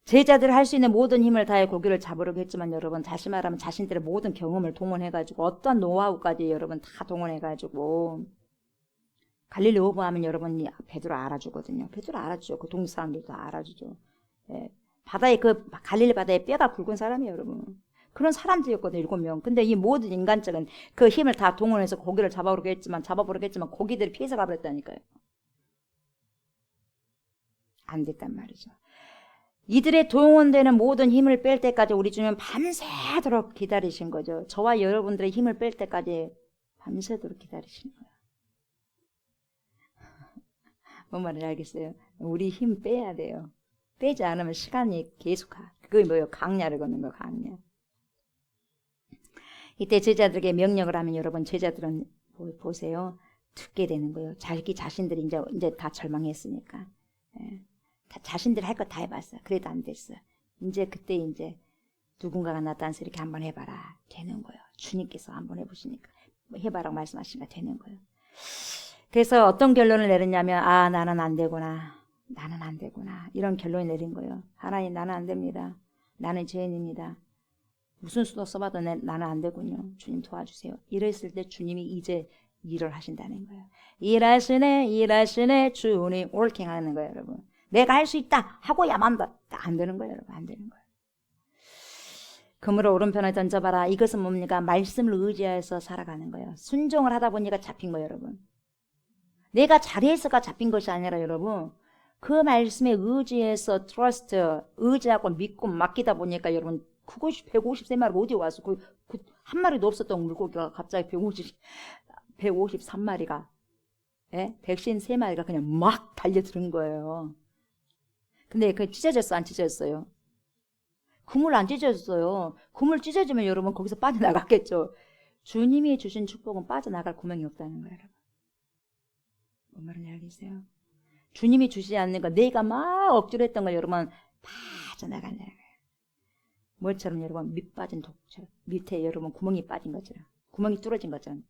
제자들 할 수 있는 모든 힘을 다해 고기를 잡으려고 했지만 여러분 다시 말하면 자신들의 모든 경험을 동원해가지고 어떠한 노하우까지 여러분 다 동원해가지고 갈릴리 오브하면 여러분이 베드로 알아주거든요. 베드로 알아주죠. 그 동네 사람들도 알아주죠. 바다에 갈릴리 바다에 뼈가 굵은 사람이에요, 여러분. 그런 사람들이었거든요, 7명. 근데 이 모든 인간적인 그 힘을 다 동원해서 고기를 잡아보려고 했지만 고기들이 피해서 가버렸다니까요. 안 됐단 말이죠. 이들의 동원되는 모든 힘을 뺄 때까지 우리 주님은 밤새도록 기다리신 거죠. 저와 여러분들의 힘을 뺄 때까지 밤새도록 기다리신 거예요. 뭔 말인지 알겠어요? 우리 힘 빼야 돼요. 빼지 않으면 시간이 계속 가. 그게 뭐예요? 강야를 걷는 거, 강야. 이때 제자들에게 명령을 하면 여러분 제자들은 보세요. 듣게 되는 거예요. 자기 자신들이 이제 다 절망했으니까. 예. 다 자신들 할 거 다 해봤어. 그래도 안 됐어. 이제 그때 이제 누군가가 나타나서 이렇게 한번 해봐라. 되는 거예요. 주님께서 한번 해보시니까. 해봐라고 말씀하시니까 되는 거예요. 그래서 어떤 결론을 내렸냐면 나는 안 되구나. 나는 안 되구나. 이런 결론을 내린 거예요. 하나님 나는 안 됩니다. 나는 죄인입니다. 무슨 수도 써봐도 나는 안 되군요. 주님 도와주세요. 이랬을 때 주님이 이제 일을 하신다는 거예요. 일하시네 주님 working 하는 거예요. 여러분. 내가 할 수 있다 하고야만 안 되는 거예요. 여러분. 안 되는 거예요. 그물을 오른편에 던져봐라. 이것은 뭡니까? 말씀을 의지해서 살아가는 거예요. 순종을 하다 보니까 잡힌 거예요. 여러분. 내가 잘해서가 잡힌 것이 아니라 여러분 그 말씀에 의지해서 trust 의지하고 믿고 맡기다 보니까 여러분 그것이 153마리가 어디 와서 한 마리도 없었던 물고기가 갑자기 153마리가 백신 3마리가 그냥 막 달려드는 거예요. 근데 그게 찢어졌어 안 찢어졌어요? 그물 안 찢어졌어요. 그물 찢어지면 여러분 거기서 빠져나갔겠죠. 주님이 주신 축복은 빠져나갈 구멍이 없다는 거예요. 여러분. 뭔 말인지 알겠어요? 주님이 주시지 않는 거 내가 막 억지로 했던 걸 여러분 빠져나간다는 거예요. 뭐처럼 여러분 밑 빠진 독처럼 밑에 여러분 구멍이 빠진 것처럼 구멍이 뚫어진 것처럼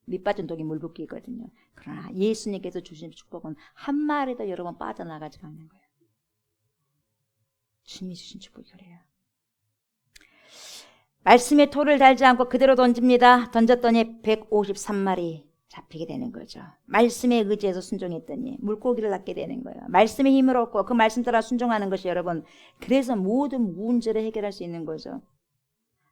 밑 빠진 독이 물 붓기거든요. 그러나 예수님께서 주신 축복은 한 마리도 여러분 빠져나가지 않는 거예요. 주님이 주신 축복이 그래요. 말씀에 토를 달지 않고 그대로 던집니다. 던졌더니 153마리 잡히게 되는 거죠. 말씀에 의지해서 순종했더니 물고기를 낳게 되는 거예요. 말씀의 힘을 얻고 그 말씀 따라 순종하는 것이 여러분 그래서 모든 문제를 해결할 수 있는 거죠.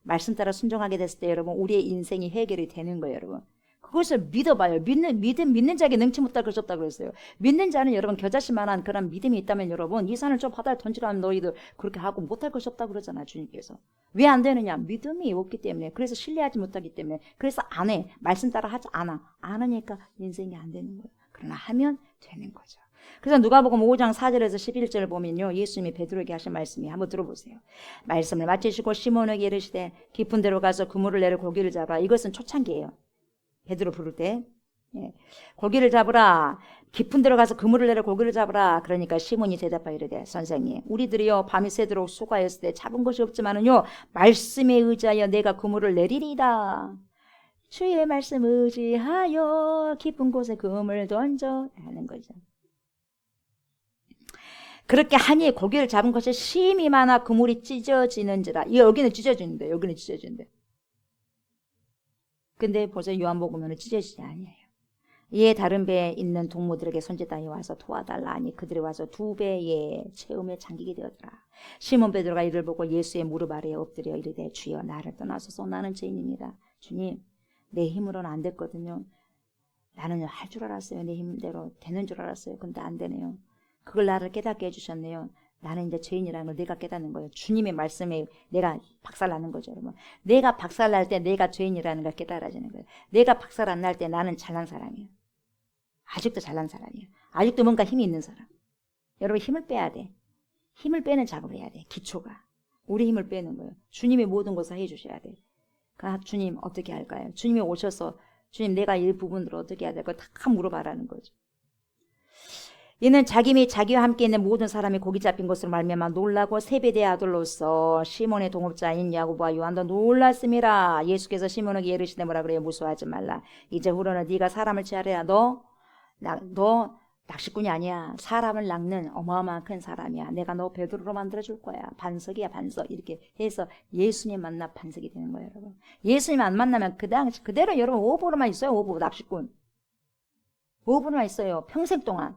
말씀 따라 순종하게 됐을 때 여러분 우리의 인생이 해결이 되는 거예요. 여러분 그것을 믿어봐요. 믿는 자에게 능치 못할 것이 없다고 그랬어요. 믿는 자는 여러분 겨자씨만한 그런 믿음이 있다면 여러분 이 산을 좀 바다에 던지라면 너희들 그렇게 하고 못할 것이 없다고 그러잖아요. 주님께서. 왜 안 되느냐? 믿음이 없기 때문에. 그래서 신뢰하지 못하기 때문에. 그래서 안 해. 말씀 따라 하지 않아. 안 하니까 인생이 안 되는 거예요. 그러나 하면 되는 거죠. 그래서 누가복음 5장 4절에서 11절을 보면요. 예수님이 베드로에게 하신 말씀이 한번 들어보세요. 말씀을 마치시고 시몬에게 이르시되 깊은 데로 가서 그물을 내려 고기를 잡아. 이것은 초창기예요. 베드로 부를 때 고기를 잡으라. 깊은 데로 가서 그물을 내려 고기를 잡으라. 그러니까 시몬이 대답하여 이르되 선생님 우리들이요 밤이 새도록 수고하였을 때 잡은 것이 없지만은요 말씀에 의지하여 내가 그물을 내리리이다. 주의 말씀 의지하여 깊은 곳에 그물을 던져 하는 거죠. 그렇게 하니 고기를 잡은 것이 심히 많아 그물이 찢어지는지라. 여기는 찢어지는데 여기는 찢어지는데. 근데 보세요. 요한복음에는 찢어지지 아니에요. 이에 다른 배에 있는 동무들에게 손짓하여 와서 도와달라 하니 그들이 와서 2배의 체험에 잠기게 되었더라. 시몬 베드로가 이를 보고 예수의 무릎 아래에 엎드려 이르되 주여 나를 떠나소서 나는 죄인입니다. 주님 내 힘으로는 안 됐거든요. 나는 할 줄 알았어요. 내 힘대로 되는 줄 알았어요. 근데 안 되네요. 그걸 나를 깨닫게 해주셨네요. 나는 이제 죄인이라는 걸 내가 깨닫는 거예요. 주님의 말씀에 내가 박살나는 거죠, 여러분. 내가 박살날 때 내가 죄인이라는 걸 깨달아지는 거예요. 내가 박살 안 날 때 나는 잘난 사람이에요. 아직도 잘난 사람이에요. 아직도 뭔가 힘이 있는 사람. 여러분 힘을 빼야 돼. 힘을 빼는 작업을 해야 돼. 기초가. 우리 힘을 빼는 거예요. 주님이 모든 것을 해주셔야 돼. 주님 어떻게 할까요? 주님이 오셔서 주님 내가 이 부분으로 어떻게 해야 될까 다 물어봐라는 거죠. 이는 자기 및 자기와 함께 있는 모든 사람이 고기 잡힌 것으로 말미암아 놀라고 세베대의 아들로서 시몬의 동업자인 야고보와 요한도 놀랐음이라. 예수께서 시몬에게 이르시되 뭐라 그래요? 무서워하지 말라. 이제 후로는 네가 사람을 취하리라. 너 낚시꾼이 아니야. 사람을 낚는 어마어마한 큰 사람이야. 내가 너 베드로로 만들어줄 거야. 반석이야 반석. 이렇게 해서 예수님 만나 반석이 되는 거예요. 여러분. 예수님 안 만나면 그대로 여러분 오보로만 있어요. 오보 낚시꾼. 오보로만 있어요. 평생 동안.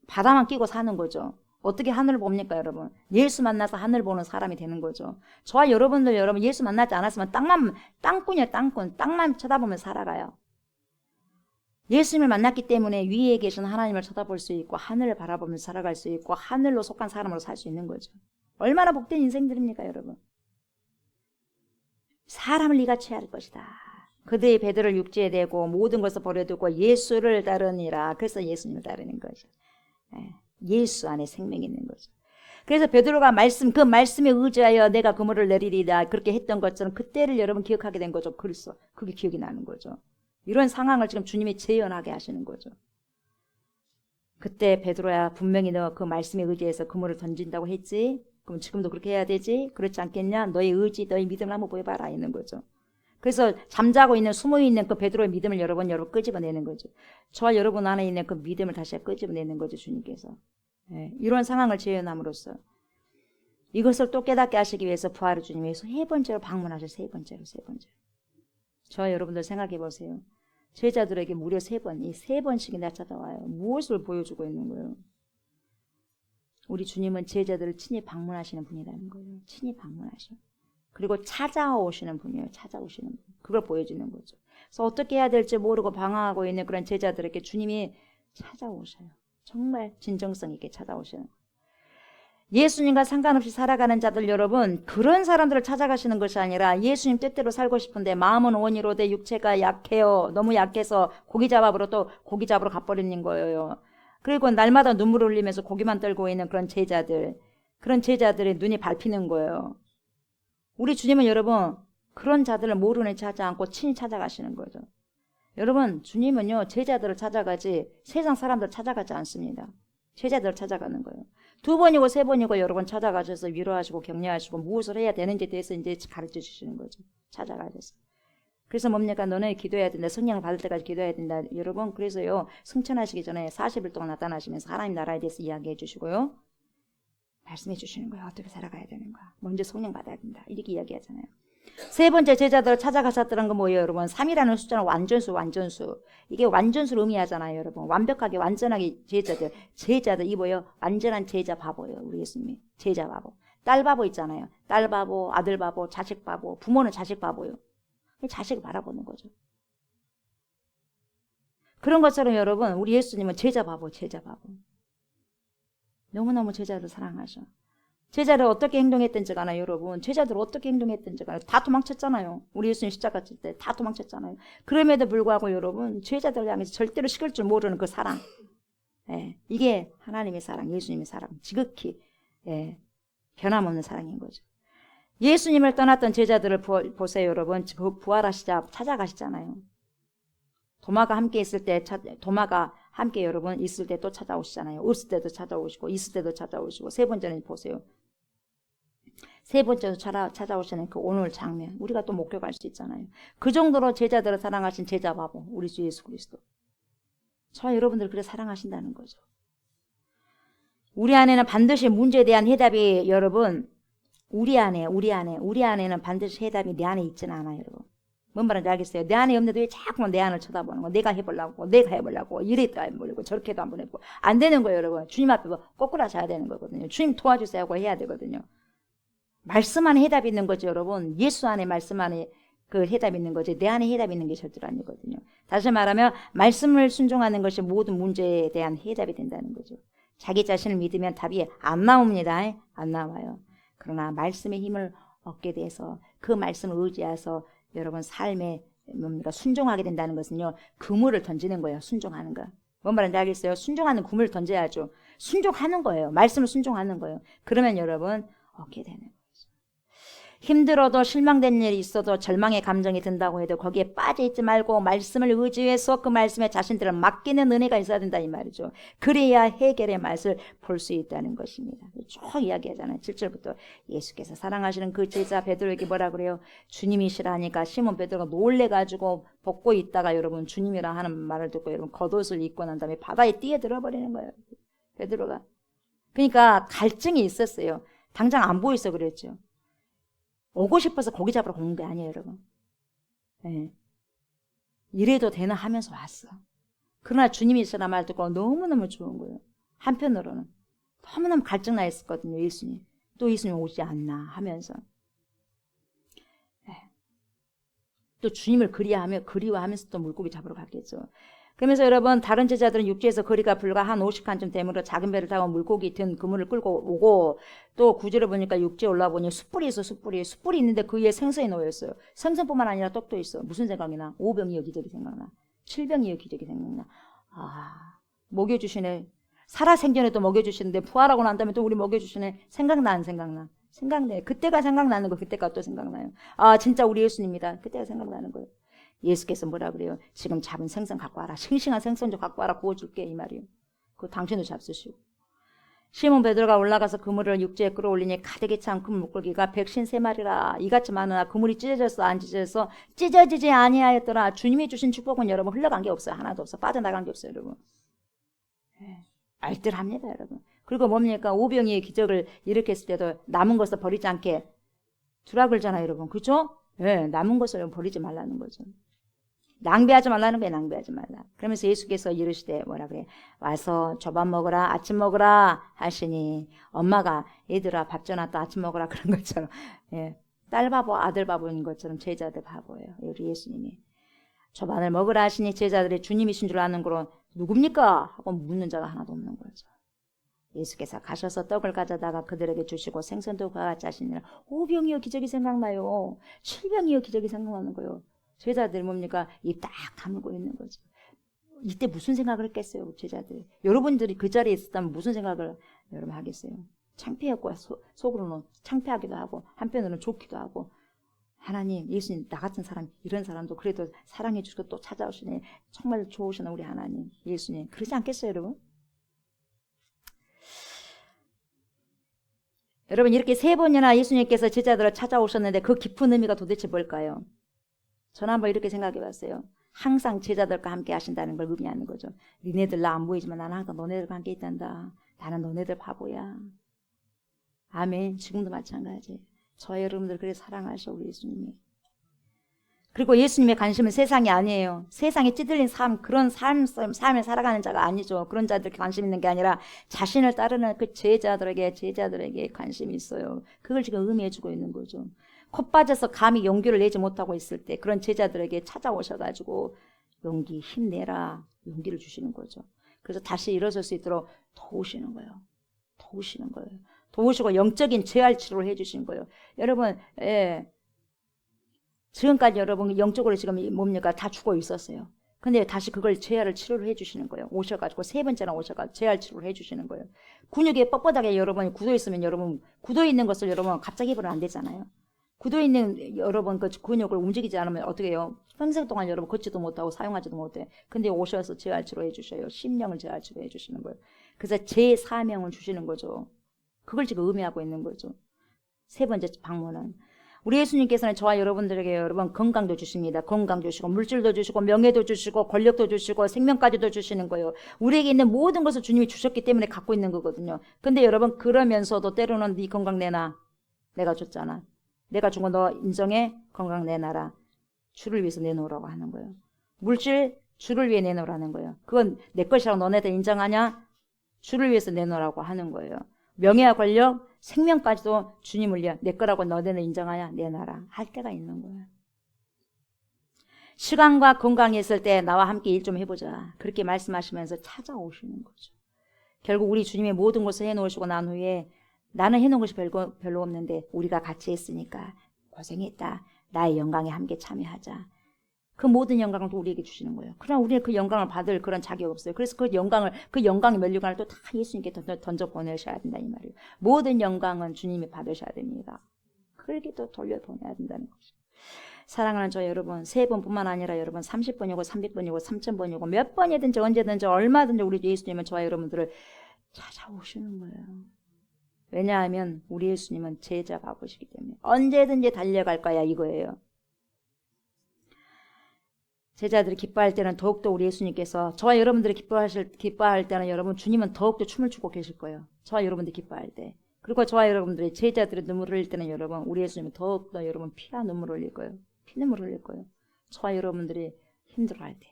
바다만 끼고 사는 거죠. 어떻게 하늘을 봅니까 여러분? 예수 만나서 하늘 보는 사람이 되는 거죠. 저와 여러분 예수 만나지 않았으면 땅꾼이에요. 땅꾼. 땅만 쳐다보면 살아가요. 예수님을 만났기 때문에 위에 계신 하나님을 쳐다볼 수 있고 하늘을 바라보면서 살아갈 수 있고 하늘로 속한 사람으로 살 수 있는 거죠. 얼마나 복된 인생들입니까 여러분? 사람을 네가 취할 것이다. 그들의 배들을 육지에 대고 모든 것을 버려두고 예수를 따르니라. 그래서 예수님을 따르는 거죠. 예수 안에 생명이 있는 거죠. 그래서 베드로가 그 말씀에 의지하여 내가 그물을 내리리다 그렇게 했던 것처럼 그때를 여러분 기억하게 된 거죠. 그래서 그게 기억이 나는 거죠. 이런 상황을 지금 주님이 재현하게 하시는 거죠. 그때 베드로야 분명히 너 그 말씀에 의지해서 그물을 던진다고 했지. 그럼 지금도 그렇게 해야 되지? 그렇지 않겠냐? 너의 의지, 너의 믿음을 한번 보여봐라 있는 거죠. 그래서 잠자고 있는 숨어있는 그 베드로의 믿음을 여러분 끄집어내는 거죠. 저와 여러분 안에 있는 그 믿음을 다시 끄집어내는 거죠. 주님께서. 예, 이런 상황을 재현함으로써 이것을 또 깨닫게 하시기 위해서 부활의 주님이 세 번째로 방문하셔. 세 번째로. 저와 여러분들 생각해 보세요. 제자들에게 무려 세 번씩이나 찾아와요. 무엇을 보여주고 있는 거예요? 우리 주님은 제자들을 친히 방문하시는 분이라는 거예요. 친히 방문하셔. 그리고 찾아오시는 분이에요. 찾아오시는 분. 그걸 보여주는 거죠. 그래서 어떻게 해야 될지 모르고 방황하고 있는 그런 제자들에게 주님이 찾아오셔요. 정말 진정성 있게 찾아오시는 거예요. 예수님과 상관없이 살아가는 자들 여러분, 그런 사람들을 찾아가시는 것이 아니라 예수님 뜻대로 살고 싶은데 마음은 원이로되 육체가 약해요. 너무 약해서 고기 잡으러 가버리는 거예요. 그리고 날마다 눈물을 흘리면서 고기만 떨고 있는 그런 제자들의 눈이 밟히는 거예요. 우리 주님은 여러분 그런 자들을 모르는 찾지 않고 친히 찾아가시는 거죠. 여러분 주님은요 제자들을 찾아가지 세상 사람들 찾아가지 않습니다. 제자들을 찾아가는 거예요. 2번이고 3번이고 여러분 찾아가셔서 위로하시고 격려하시고 무엇을 해야 되는지에 대해서 이제 가르쳐 주시는 거죠. 찾아가셔서. 그래서 뭡니까? 너네 기도해야 된다. 성령을 받을 때까지 기도해야 된다. 여러분 그래서요 승천하시기 전에 40일 동안 나타나시면서 하나님 나라에 대해서 이야기해 주시고요. 말씀해 주시는 거예요. 어떻게 살아가야 되는 거야. 먼저 성령 받아야 된다. 이렇게 이야기하잖아요. 세 번째 제자들을 찾아가셨다는 건 뭐예요 여러분? 3이라는 숫자는 완전수. 이게 완전수를 의미하잖아요 여러분. 완벽하게 완전하게 제자들 이 뭐예요? 완전한 제자 바보예요. 우리 예수님이 제자 바보. 딸 바보 있잖아요. 딸 바보, 아들 바보, 자식 바보. 부모는 자식 바보예요. 자식을 바라보는 거죠. 그런 것처럼 여러분 우리 예수님은 제자 바보. 너무너무 제자를 사랑하셔. 제자를 어떻게 행동했던지 알아요 여러분. 제자들 어떻게 행동했던지 알아요. 다 도망쳤잖아요. 우리 예수님 십자가 칠 때 다 도망쳤잖아요. 그럼에도 불구하고 여러분 제자들을 향해서 절대로 식을 줄 모르는 그 사랑. 예, 이게 하나님의 사랑, 예수님의 사랑. 지극히 변함없는 사랑인 거죠. 예수님을 떠났던 제자들을 보세요 여러분. 부활하시자 찾아가시잖아요. 도마가 함께 있을 때 여러분 있을 때 또 찾아오시잖아요. 없을 때도 찾아오시고 있을 때도 찾아오시고 세 번째는 보세요. 세 번째로 찾아오시는 그 오늘 장면 우리가 또 목격할 수 있잖아요. 그 정도로 제자들을 사랑하신 제자 바보 우리 주 예수 그리스도. 저와 여러분들 그래 사랑하신다는 거죠. 우리 안에는 반드시 문제에 대한 해답이 여러분 우리 안에는 반드시 해답이 내 안에 있지는 않아요 여러분. 뭔 말인지 알겠어요? 내 안에 없는데 왜 자꾸만 내 안을 쳐다보는 거? 내가 해보려고 이래도 해보려고 저렇게도 한번 해보고 안 되는 거예요 여러분. 주님 앞에 꼬꾸라져야 되는 거거든요. 주님 도와주세요 하고 해야 되거든요. 말씀 안에 해답이 있는 거죠 여러분. 예수 안에 말씀 안에 그 해답이 있는 거지 내 안에 해답이 있는 게 절대로 아니거든요. 다시 말하면 말씀을 순종하는 것이 모든 문제에 대한 해답이 된다는 거죠. 자기 자신을 믿으면 답이 안 나옵니다. 안 나와요. 그러나 말씀의 힘을 얻게 돼서 그 말씀을 의지해서 여러분 삶에 뭡니까 순종하게 된다는 것은요 그물을 던지는 거예요. 순종하는 거. 뭔 말인지 알겠어요? 순종하는 그물을 던져야죠. 순종하는 거예요. 말씀을 순종하는 거예요. 그러면 여러분 얻게 되는 거예요. 힘들어도 실망된 일이 있어도 절망의 감정이 든다고 해도 거기에 빠져있지 말고 말씀을 의지해서 그 말씀에 자신들을 맡기는 은혜가 있어야 된다 이 말이죠. 그래야 해결의 맛을 볼 수 있다는 것입니다. 쭉 이야기하잖아요. 7절부터 예수께서 사랑하시는 그 제자 베드로에게 뭐라 그래요? 주님이시라 하니까 시몬 베드로가 놀래가지고 벗고 있다가 여러분 주님이라 하는 말을 듣고 여러분 겉옷을 입고 난 다음에 바다에 뛰어들어 버리는 거예요. 베드로가. 그러니까 갈증이 있었어요. 당장 안 보여서 그랬죠. 오고 싶어서 고기 잡으러 온 게 아니에요 여러분. 네. 이래도 되나 하면서 왔어. 그러나 주님이 있으라 말 듣고 너무너무 좋은 거예요. 한편으로는 너무너무 갈증나 있었거든요. 예수님. 또 예수님 오지 않나 하면서. 네. 또 주님을 그리워하면서 또 물고기 잡으러 갔겠죠. 그러면서 여러분 다른 제자들은 육지에서 거리가 불과 한 50칸쯤 되므로 작은 배를 타고 물고기 든 그물을 끌고 오고 또 구절을 보니까 육지에 올라보니 숯불이 있어. 숯불이 있는데 그 위에 생선이 놓여있어요. 생선뿐만 아니라 떡도 있어. 무슨 생각이나? 5병이 여기저기 생각나. 7병이 여기저기 생각나. 아, 먹여주시네. 살아생전에 또 먹여주시는데 부활하고 난 다음에 또 우리 먹여주시네. 생각나 안 생각나? 생각나요. 그때가 생각나는 거, 그때가 또 생각나요. 아, 진짜 우리 예수님이다. 그때가 생각나는 거예요. 예수께서 뭐라 그래요? 지금 잡은 생선 갖고 와라. 싱싱한 생선 좀 갖고 와라. 구워줄게. 이 말이에요. 그거 당신도 잡수시고. 시몬 베드로가 올라가서 그물을 육지에 끌어올리니 가득히 찬 큰 물고기가 153마리라. 이같이 많으나 그물이 찢어졌어 안 찢어졌어? 찢어지지 아니하였더라. 주님이 주신 축복은 여러분 흘러간 게 없어요. 하나도 없어. 빠져나간 게 없어요. 여러분. 알뜰합니다. 여러분. 그리고 뭡니까? 오병이의 기적을 일으켰을 때도 남은 것을 버리지 않게 두라 그러잖아요. 여러분. 그죠? 네, 남은 것을 버리지 말라는 거죠. 낭비하지 말라는 거예요. 낭비하지 말라. 그러면서 예수께서 이르시되 뭐라 그래? 와서 조밥 먹으라, 아침 먹으라 하시니 엄마가 얘들아 밥 줘놨다 아침 먹으라 그런 것처럼 예, 딸 바보 아들 바보인 것처럼 제자들 바보예요. 우리 예수님이 조반을 먹으라 하시니 제자들이 주님이신 줄 아는 거로 누굽니까? 하고 묻는 자가 하나도 없는 거죠. 예수께서 가셔서 떡을 가져다가 그들에게 주시고 생선도 그와 같이 하시니라. 5병이요 기적이 생각나요. 7병이요 기적이 생각나는 거예요. 제자들 뭡니까? 입 딱 다물고 있는 거죠. 이때 무슨 생각을 했겠어요, 제자들. 여러분들이 그 자리에 있었다면 무슨 생각을 여러분 하겠어요? 창피했고 속으로는 창피하기도 하고 한편으로는 좋기도 하고 하나님, 예수님 나 같은 사람 이런 사람도 그래도 사랑해 주시고 또 찾아오시네. 정말 좋으시나 우리 하나님, 예수님. 그러지 않겠어요, 여러분? 여러분 이렇게 3번이나 예수님께서 제자들을 찾아오셨는데 그 깊은 의미가 도대체 뭘까요? 저는 한번 이렇게 생각해 봤어요. 항상 제자들과 함께 하신다는 걸 의미하는 거죠. 니네들 나 안 보이지만 나는 항상 너네들과 함께 있단다. 나는 너네들 바보야. 아멘. 지금도 마찬가지. 저 여러분들 그래 사랑하셔 우리 예수님이. 그리고 예수님의 관심은 세상이 아니에요. 세상에 찌들린 삶, 그런 삶을 살아가는 자가 아니죠. 그런 자들께 관심 있는 게 아니라 자신을 따르는 그 제자들에게 관심이 있어요. 그걸 지금 의미해주고 있는 거죠. 콧 빠져서 감히 용기를 내지 못하고 있을 때 그런 제자들에게 찾아오셔가지고 용기 힘내라 용기를 주시는 거죠. 그래서 다시 일어설 수 있도록 도우시는 거예요. 도우시고 영적인 재활 치료를 해주신 거예요. 여러분, 예. 지금까지 여러분 영적으로 지금 뭡니까? 다 죽어 있었어요. 근데 다시 그걸 재활을 치료를 해주시는 거예요. 오셔가지고 3번째나 오셔가지고 재활 치료를 해주시는 거예요. 근육이 뻣뻣하게 여러분이 굳어있으면 여러분 굳어있는 것을 여러분 갑자기 입으면 안 되잖아요. 굳어있는 여러분 그 근육을 움직이지 않으면 어떻게 해요? 평생 동안 여러분 걷지도 못하고 사용하지도 못해. 근데 오셔서 재활 치료해 주셔요. 심령을 재활 치료해 주시는 거예요. 그래서 제 사명을 주시는 거죠. 그걸 지금 의미하고 있는 거죠. 3번째 방문은 우리 예수님께서는 저와 여러분들에게 여러분 건강도 주십니다. 건강 주시고 물질도 주시고 명예도 주시고 권력도 주시고 생명까지도 주시는 거예요. 우리에게 있는 모든 것을 주님이 주셨기 때문에 갖고 있는 거거든요. 근데 여러분 그러면서도 때로는 네 건강 내놔. 내가 줬잖아. 내가 준 거 너 인정해? 건강 내놔라. 주를 위해서 내놓으라고 하는 거예요. 물질 주를 위해 내놓으라는 거예요. 그건 내 것이라고 너네들 인정하냐? 주를 위해서 내놓으라고 하는 거예요. 명예와 권력, 생명까지도 주님을 위해 내 거라고 너네는 인정하냐? 내놔라. 할 때가 있는 거예요. 시간과 건강이 있을 때 나와 함께 일 좀 해보자. 그렇게 말씀하시면서 찾아오시는 거죠. 결국 우리 주님의 모든 것을 해놓으시고 난 후에 나는 해놓은 것이 별로 없는데 우리가 같이 했으니까 고생했다. 나의 영광에 함께 참여하자. 그 모든 영광을 또 우리에게 주시는 거예요. 그러나 우리는 그 영광을 받을 그런 자격이 없어요. 그래서 그 영광의 면류관을 또 다 예수님께 던져 보내셔야 된다 이 말이에요. 모든 영광은 주님이 받으셔야 됩니다. 그렇게 또 돌려보내야 된다는 거죠. 사랑하는 저 여러분, 3번뿐만 아니라 여러분 30번이고 300번이고 3000번이고 몇 번이든지 언제든지 얼마든지 우리 예수님은 저와 여러분들을 찾아오시는 거예요. 왜냐하면 우리 예수님은 제자 바보시기 때문에 언제든지 달려갈 거야 이거예요. 제자들이 기뻐할 때는 더욱더 우리 예수님께서 저와 여러분들이 기뻐할 때는 여러분 주님은 더욱더 춤을 추고 계실 거예요. 저와 여러분들이 기뻐할 때. 그리고 저와 여러분들이 제자들이 눈물을 흘릴 때는 여러분 우리 예수님은 더욱더 여러분 피와 눈물을 흘릴 거예요. 피눈물을 흘릴 거예요. 저와 여러분들이 힘들어할 때.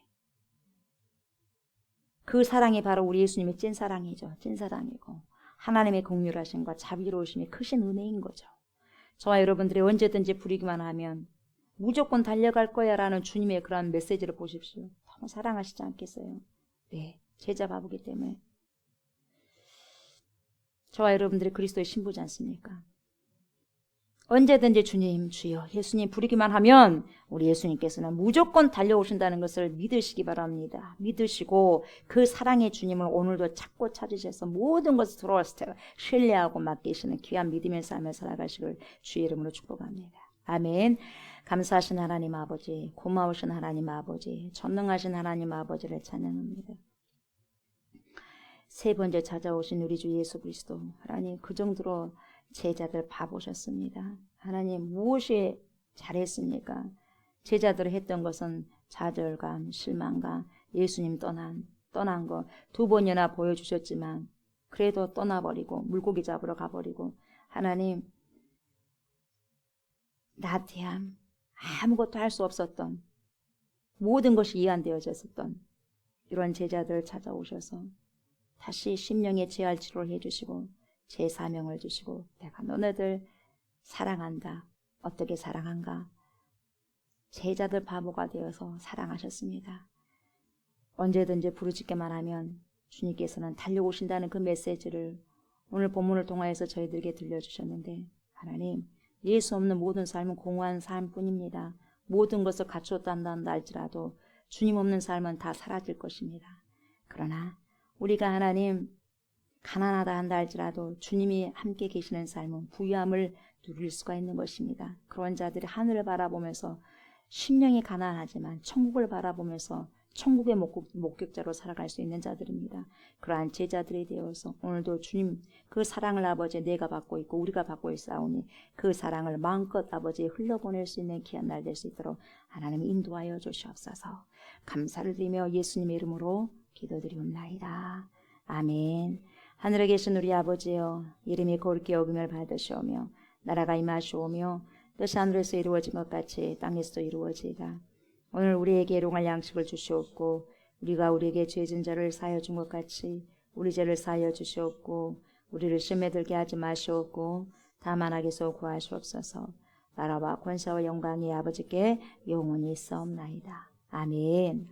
그 사랑이 바로 우리 예수님의 찐사랑이죠. 찐사랑이고 하나님의 공률하심과 자비로우심이 크신 은혜인 거죠. 저와 여러분들이 언제든지 부리기만 하면 무조건 달려갈 거야 라는 주님의 그런 메시지를 보십시오. 너무 사랑하시지 않겠어요? 네, 제자 바보기 때문에. 저와 여러분들이 그리스도의 신부지 않습니까? 언제든지 주님, 주여, 예수님 부르기만 하면 우리 예수님께서는 무조건 달려오신다는 것을 믿으시기 바랍니다. 믿으시고 그 사랑의 주님을 오늘도 찾고 찾으셔서 모든 것을 들어왔을 때 신뢰하고 맡기시는 귀한 믿음의 삶을 살아가시길 주의 이름으로 축복합니다. 아멘. 감사하신 하나님 아버지, 고마우신 하나님 아버지, 전능하신 하나님 아버지를 찬양합니다. 세 번째 찾아오신 우리 주 예수 그리스도, 하나님 그 정도로 제자들 봐보셨습니다. 하나님 무엇이 잘했습니까? 제자들이 했던 것은 좌절감, 실망감, 예수님 떠난 거 2번이나 보여주셨지만 그래도 떠나버리고 물고기 잡으러 가버리고 하나님 나태함, 아무것도 할 수 없었던 모든 것이 이안되어졌었던 이런 제자들을 찾아오셔서 다시 심령의 재활 치료를 해주시고 제 사명을 주시고 내가 너네들 사랑한다. 어떻게 사랑한가? 제자들 바보가 되어서 사랑하셨습니다. 언제든지 부르짖기만 하면 주님께서는 달려오신다는 그 메시지를 오늘 본문을 통하여서 저희들에게 들려주셨는데 하나님 예수 없는 모든 삶은 공허한 삶뿐입니다. 모든 것을 갖추었단다 할지라도 주님 없는 삶은 다 사라질 것입니다. 그러나 우리가 하나님 가난하다 한다 할지라도 주님이 함께 계시는 삶은 부유함을 누릴 수가 있는 것입니다. 그런 자들이 하늘을 바라보면서 심령이 가난하지만 천국을 바라보면서 천국의 목격자로 살아갈 수 있는 자들입니다. 그러한 제자들이 되어서 오늘도 주님 그 사랑을 아버지 내가 받고 있고 우리가 받고 있사오니 그 사랑을 마음껏 아버지 흘려보낼 수 있는 귀한 날 될 수 있도록 하나님 인도하여 주시옵소서. 감사를 드리며 예수님의 이름으로 기도드리옵나이다. 아멘. 하늘에 계신 우리 아버지여, 이름이 거룩히 여김을 받으시오며 나라가 임하시오며 뜻이 하늘에서 이루어진 것 같이 땅에서도 이루어지이다. 오늘 우리에게 일용할 양식을 주시옵고 우리가 우리에게 죄진 자를 사하여 준 것 같이 우리 죄를 사하여 주시옵고 우리를 시험에 들게 하지 마시옵고 다만 악에서 구하시옵소서. 나라와 권세와 영광이 아버지께 영원히 있사옵나이다. 아멘.